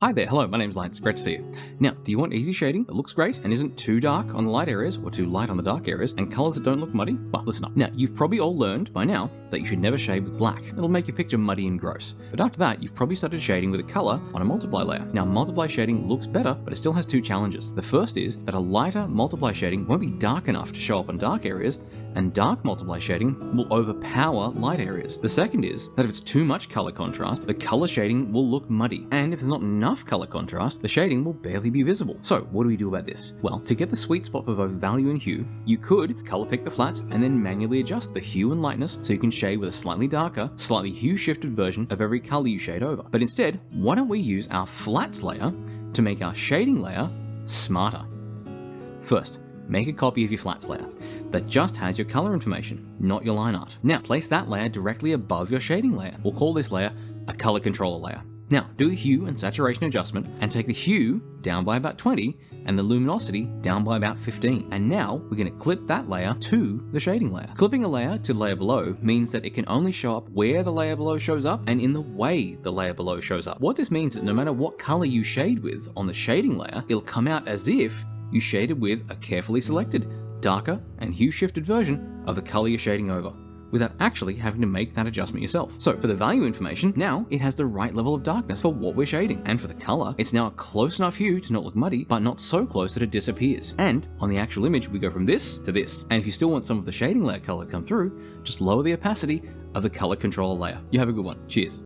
Hi there, hello, my name's Lance, great to see you. Now, do you want easy shading that looks great and isn't too dark on the light areas or too light on the dark areas, and colours that don't look muddy? Well, listen up. Now, you've probably all learned by now that you should never shade with black. It'll make your picture muddy and gross. But after that, you've probably started shading with a colour on a multiply layer. Now, multiply shading looks better, but it still has two challenges. The first is that a lighter multiply shading won't be dark enough to show up on dark areas, and dark multiply shading will overpower light areas. The second is that if it's too much color contrast, the color shading will look muddy, and if there's not enough color contrast, the shading will barely be visible. So what do we do about this? Well, to get the sweet spot for both value and hue, you could color pick the flats and then manually adjust the hue and lightness so you can shade with a slightly darker, slightly hue shifted version of every color you shade over. But instead, why don't we use our flats layer to make our shading layer smarter? First, make a copy of your flats layer that just has your color information, not your line art. Now, place that layer directly above your shading layer. We'll call this layer a color controller layer. Now, do the hue and saturation adjustment and take the hue down by about 20 and the luminosity down by about 15. And now we're going to clip that layer to the shading layer. Clipping a layer to the layer below means that it can only show up where the layer below shows up and in the way the layer below shows up. What this means is no matter what color you shade with on the shading layer, it'll come out as if you shaded with a carefully selected, darker and hue shifted version of the color you're shading over, without actually having to make that adjustment yourself. So for the value information, now it has the right level of darkness for what we're shading. And for the color, it's now a close enough hue to not look muddy, but not so close that it disappears. And on the actual image, we go from this to this. And if you still want some of the shading layer color to come through, just lower the opacity of the color controller layer. You have a good one. Cheers.